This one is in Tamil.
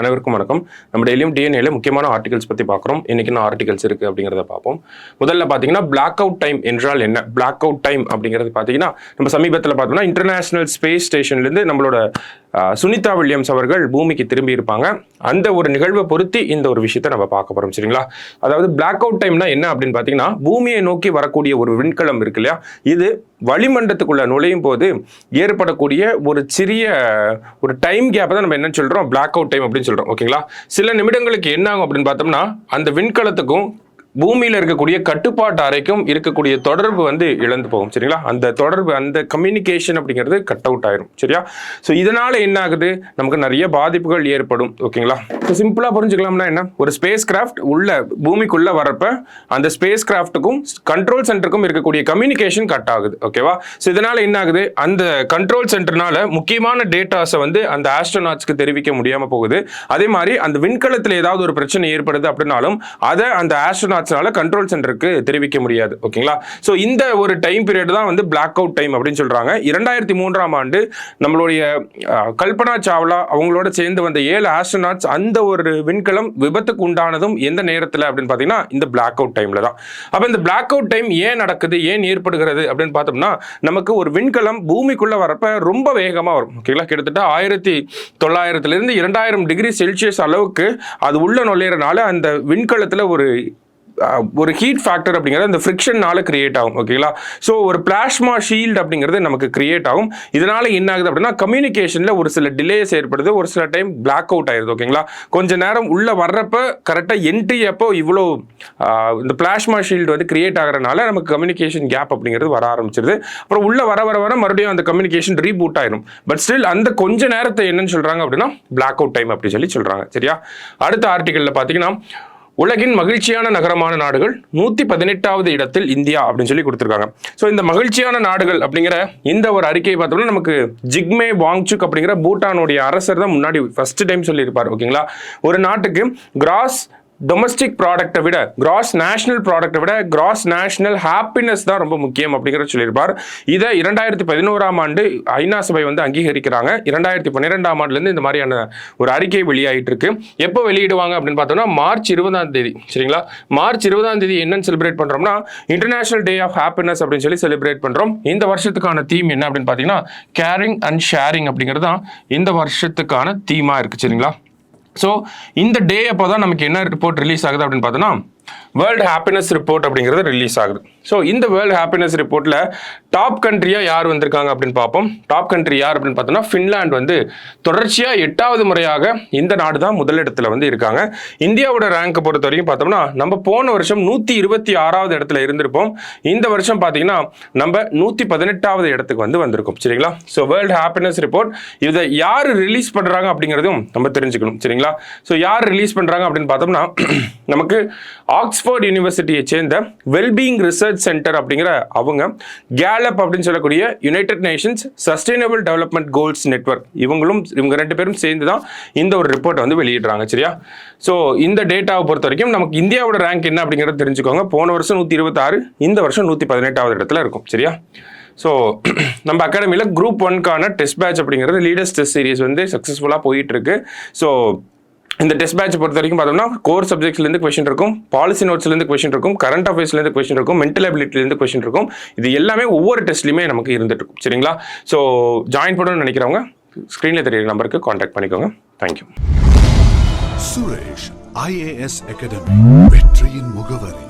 அனைவருக்கும் வணக்கம். நம்ம டெய்லியும் டிஎன்ஏல முக்கியமான ஆர்டிகல்ஸ் பற்றி பார்க்குறோம். இன்னைக்கு என்ன ஆர்டிகல்ஸ் இருக்குது அப்படிங்கிறத பார்ப்போம். முதல்ல பார்த்தீங்கன்னா பிளாக் அவுட் டைம் என்றால் என்ன? பிளாக் அவுட் டைம் அப்படிங்கிறது பார்த்தீங்கன்னா நம்ம சமீபத்தில் பார்த்தோம்னா இன்டர்நேஷனல் ஸ்பேஸ் ஸ்டேஷன்லேருந்து நம்மளோட சுனிதா வில்லியம்ஸ் அவர்கள் பூமிக்கு திரும்பி இருப்பாங்க. அந்த ஒரு நிகழ்வை பொருத்தி இந்த ஒரு விஷயத்தை நம்ம பார்க்க போகிறோம். சரிங்களா? அதாவது பிளாக் அவுட் டைம்னா என்ன அப்படின்னு பார்த்தீங்கன்னா, பூமியை நோக்கி வரக்கூடிய ஒரு விண்கலம் இருக்கு இல்லையா, இது வளிமண்டலத்துக்குள்ள நுழையும் போது ஏற்படக்கூடிய ஒரு சிறிய ஒரு டைம் கேப் தான் நம்ம என்ன சொல்றோம், பிளாக் அவுட் டைம் அப்படின்னு சொல்றோம். ஓகேங்களா? சில நிமிடங்களுக்கு என்ன ஆகும் அப்படின்னு பார்த்தோம்னா, அந்த விண்கலத்துக்கும் பூமியில இருக்கக்கூடிய கட்டுப்பாட்டு அறைக்கும் இருக்கக்கூடிய தொடர்பு இழந்து போகும். சரிங்களா? அந்த தொடர்பு, அந்த கம்யூனிகேஷன் அப்படிங்கிறது கட் அவுட் ஆயிரும். சரியா? ஸோ இதனால என்ன ஆகுது, நமக்கு நிறைய பாதிப்புகள் ஏற்படும். ஓகேங்களா? ஸோ சிம்பிளா புரிஞ்சுக்கலாம்னா என்ன, ஒரு ஸ்பேஸ் கிராஃப்ட் உள்ள பூமிக்குள்ள வரப்ப அந்த ஸ்பேஸ் கிராஃப்ட்டுக்கும் கண்ட்ரோல் சென்டருக்கும் இருக்கக்கூடிய கம்யூனிகேஷன் கட் ஆகுது. ஓகேவா? ஸோ இதனால என்ன ஆகுது, அந்த கண்ட்ரோல் சென்டர்னால முக்கியமான டேட்டாஸை அந்த ஆஸ்ட்ரோநாட்ஸ்க்கு தெரிவிக்க முடியாம போகுது. அதே மாதிரி அந்த விண்கலத்தில் ஏதாவது ஒரு பிரச்சனை ஏற்படுது அப்படின்னாலும் அதை அந்த ஆஸ்ட்ரோநாட்ஸ் கண்ட்ரோல் சென்டருக்கு தெரிவிக்க முடியாது. ஓகேங்களா? சோ இந்த ஒரு டைம் பீரியட் தான் பிளாக் அவுட் டைம் அப்படின்னு சொல்றாங்க. 2003ஆம் ஆண்டு நம்மளுடைய கல்பனா சாவ்லா அவங்களோட சேர்ந்து வந்த 7 ஆஸ்ட்ரோநாட்ஸ் அந்த ஒரு விண்கலம் விபத்துக்கு உண்டானதும் எந்த நேரத்தில் அப்படின்னு பார்த்தீங்கன்னா இந்த பிளாக் அவுட் டைம்ல தான். அப்ப இந்த பிளாக் அவுட் டைம் ஏன் நடக்குது, ஏன் ஏற்படுகிறது அப்படின்னு பார்த்தோம்னா, நமக்கு ஒரு விண்கலம் பூமிக்குள்ள வரப்ப ரொம்ப வேகமா வரும். ஓகேங்களா? கிட்டத்தட்ட 1900 2000 டிகிரி செல்சியஸ் அளவுக்கு அது உள்ள நுழையிறனால அந்த விண்கலத்துல ஒரு ஹீட் ஃபேக்டர் அப்படிங்கிறது அந்த ஃப்ரிக்ஷன்னால கிரியேட் ஆகும். ஓகேங்களா? ஸோ ஒரு பிளாஸ்மா ஷீல்டு அப்படிங்கிறது நமக்கு கிரியேட் ஆகும். இதனால என்ன ஆகுது அப்படின்னா, கம்யூனிகேஷன்ல ஒரு சில டிலேஸ் ஏற்படுது, ஒரு சில டைம் பிளாக் அவுட் ஆயிருது. ஓகேங்களா? கொஞ்ச நேரம் உள்ள வர்றப்ப கரெக்டாக என்ட்ரி அப்போ இவ்வளோ இந்த பிளாஸ்மா ஷீல்டு கிரியேட் ஆகிறதுனால நமக்கு கம்யூனிகேஷன் கேப் அப்படிங்கிறது வர ஆரம்பிச்சிருது. அப்புறம் உள்ள வர மறுபடியும் அந்த கம்யூனிகேஷன் ரீபூட் ஆயிரும். பட் ஸ்டில் அந்த கொஞ்ச நேரத்தை என்னன்னு சொல்றாங்க அப்படின்னா பிளாக் அவுட் டைம் அப்படி சொல்றாங்க. சரியா? அடுத்த ஆர்டிகல்ல பார்த்தீங்கன்னா, உலகின் மகிழ்ச்சியான நகரமான நாடுகள் 118வது இடத்தில் இந்தியா அப்படின்னு சொல்லி கொடுத்துருக்காங்க. ஸோ இந்த மகிழ்ச்சியான நாடுகள் அப்படிங்கிற இந்த ஒரு அறிக்கையை பார்த்தோம்னா, நமக்கு ஜிக்மே வாங்சுக் அப்படிங்கிற பூட்டானுடைய அரசர் தான் முன்னாடி ஃபர்ஸ்ட் டைம் சொல்லியிருப்பார். ஓகேங்களா? ஒரு நாட்டுக்கு கிராஸ் டொமஸ்டிக் ப்ராடக்டை விட, கிராஸ் நேஷனல் ப்ராடக்டை விட கிராஸ் நேஷனல் ஹாப்பினஸ் தான் ரொம்ப முக்கியம் அப்படிங்கிறத சொல்லியிருப்பார். இதை 2011ஆம் ஆண்டு ஐநா சபை அங்கீகரிக்கிறாங்க. 2012ஆம் ஆண்டுலேருந்து இந்த மாதிரியான ஒரு அறிக்கை வெளியாகிட்டு இருக்கு. எப்போ வெளியிடுவாங்க அப்படின்னு பார்த்தோம்னா மார்ச் 20ஆம் தேதி. சரிங்களா? மார்ச் 20ஆம் தேதி என்னன்னு செலிப்ரேட் பண்றோம்னா, இன்டர்நேஷனல் டே ஆஃப் ஹாப்பினஸ் அப்படின்னு சொல்லி செலிப்ரேட் பண்றோம். இந்த வருஷத்துக்கான தீம் என்ன அப்படின்னு பார்த்தீங்கன்னா, கேரிங் அண்ட் ஷேரிங் அப்படிங்கிறது தான் இந்த வருஷத்துக்கான தீமா இருக்கு. சரிங்களா? ஸோ இந்த டே அப்போ தான் நமக்கு என்ன ரிப்போர்ட் ரிலீஸ் ஆகுது அப்படின்னு பார்த்தோன்னா, வேர்ல்டு ஹாப்பினஸ் ரிப்போர்ட் அப்படிங்கிறது ரிலீஸ் ஆகுது. ஸோ இந்த வேர்ல்டு ஹாப்பினஸ் ரிப்போர்ட்டில் டாப் கண்ட்ரியாக யார் வந்திருக்காங்க அப்படின்னு பார்ப்போம். டாப் கண்ட்ரி யார் அப்படின்னு பார்த்தோம்னா, ஃபின்லாந்து தொடர்ச்சியாக 8வது முறையாக இந்த நாடு தான் முதலிடத்தில் இருக்காங்க. இந்தியாவோட ரேங்கை பொறுத்த வரைக்கும் பார்த்தோம்னா, நம்ம போன வருஷம் 126வது இடத்துல இருந்திருப்போம். இந்த வருஷம் பார்த்தீங்கன்னா நம்ம 118வது இடத்துக்கு வந்திருக்கோம். சரிங்களா? ஸோ வேர்ல்டு ஹாப்பினஸ் ரிப்போர்ட் இதை யார் ரிலீஸ் பண்ணுறாங்க அப்படிங்கிறதும் நம்ம தெரிஞ்சுக்கணும். சரிங்களா? ஸோ யார் ரிலீஸ் பண்ணுறாங்க அப்படின்னு பார்த்தோம்னா, நமக்கு ஆக்ஸ்போர்ட் யூனிவர்சிட்டியை சேர்ந்த வெல்பீயிங் ரிசர்ச் சென்டர் அப்படிங்கிற அவங்க, கேலப் அப்படின்னு சொல்லக்கூடிய United Nations sustainable development goals network, இவங்க 2 பேரும் சேர்ந்து தான் இந்த ஒரு ரிப்போர்ட் வெளியிடுறாங்க. சரியா? ஸோ இந்த டேட்டாவை பொறுத்த வரைக்கும் நமக்கு இந்தியாவோட ரேங்க் என்ன அப்படிங்கிறத தெரிஞ்சுக்கோங்க. போன வருஷம் 126, இந்த வருஷம் 118வது இடத்துல இருக்கும். சரியா? ஸோ நம்ம அகாடமியில் குரூப் 1க்கான டெஸ்ட் பேட்ச் அப்படிங்கிறது லீடர்ஸ் டெஸ்ட் சீரிஸ் சக்ஸஸ்ஃபுல்லாக போயிட்டு இருக்கு. ஸோ இந்த டெஸ்ட் பேட்ச் பொறுத்த வரைக்கும் பார்த்தோம்னா, கோர் சப்ஜெக்ட்ஸ்லேருந்து கொஸ்டின் இருக்கும், பாலிசி நோட்ஸ்லேருந்து கொஸ்டின் இருக்கும், கரண்ட் அஃபேர்ஸ்லேருந்து கொஸ்டின் இருக்கும், மென்டல் அபிலிட்டிலேருந்து கொஸ்டின் இருக்கும். இது எல்லாமே ஒவ்வொரு டெஸ்ட்லையுமே நமக்கு இருந்துட்டு இருக்கும். சரிங்களா? ஸோ ஜாயின் பண்ணணும்னு நினைக்கிறவங்க ஸ்க்ரீனில் தெரியுற நம்பருக்கு காண்டாக்ட் பண்ணிக்கோங்க. தேங்க்யூ. சுரேஷ் IAS அகாடமி, வெற்றியின் முகவரி.